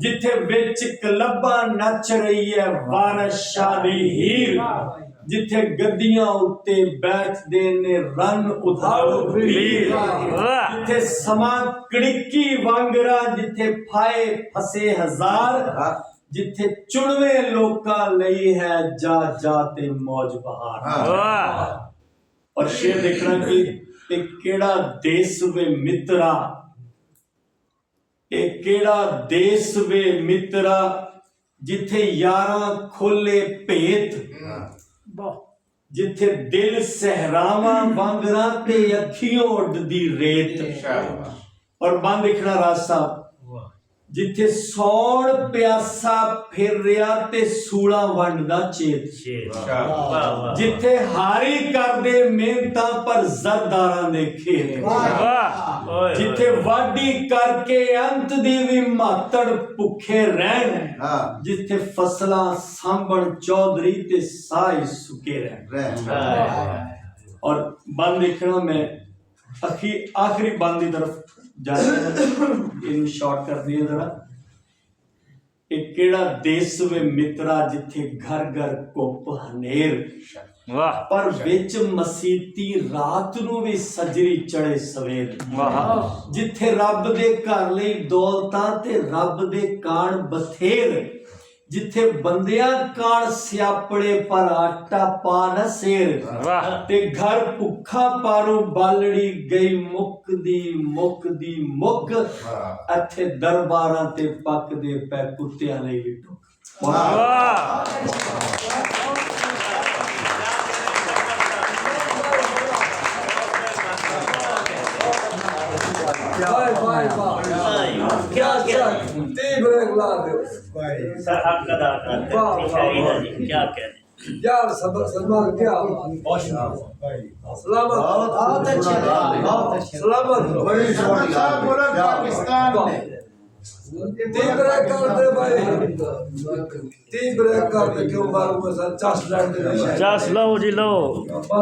जिथे विच कलब्बा नच रही है वारस शाह दी हीर, जिथे गद्दियां उत्ते बैठदे ने रन उधारो वीर, जिथे समा कड़िकी वांगरा, जिथे फाए फसे हजार, जिथे चुनवे लोकां लई है जा जा ते मौज बहार। और शेर देखना कि केड़ा देश वे मित्रा, केड़ा देश वे मित्रा, जिथे यारां खोले भेत, जिथे दिल सहरावा वांगरा ते अखियों उड़दी रेत। और बंद देखना रास्ता, जिथे सौण प्यासा फिर रहा ते सूला वंडदा चेत, जिथे हारी करदे मेहनतां पर जरदारां दे खेत, जिथे वाडी करके अंत दी भी मातड़ भुखे रहन, जिथे फसलां सांभण चौधरी ते साई सुके रहन। और बंद देखना मैं आखिरी बंद की तरफ इन शॉर्ट कर दिए जरा। एक केड़ा देश वे मित्रा, जिथे घर घर कुप हनेर, पर विच मसीती रात नू भी सजरी चढ़े सवेर, जिथे रब दे घर लई दौलतां ते रब दे कान बथेर, जिथे बंदियां कान स्यापड़े पर आटा पा न सेर, ते घर भुखा पारों बालड़ी गई मुकदी मुकदी मुक, इत्थे दरबारां ते पकदे पै कुत्तियां लई टुक। क्या सर आपका क्या कहते यार सलमान क्या सलामत बहुत अच्छे सलामत बड़ी पाकिस्तान ने तीन ब्रेक कर दे भाई, तीन ब्रेक कर दे क्यों मारूंगा सर 50 लाख 50 लो जी लो।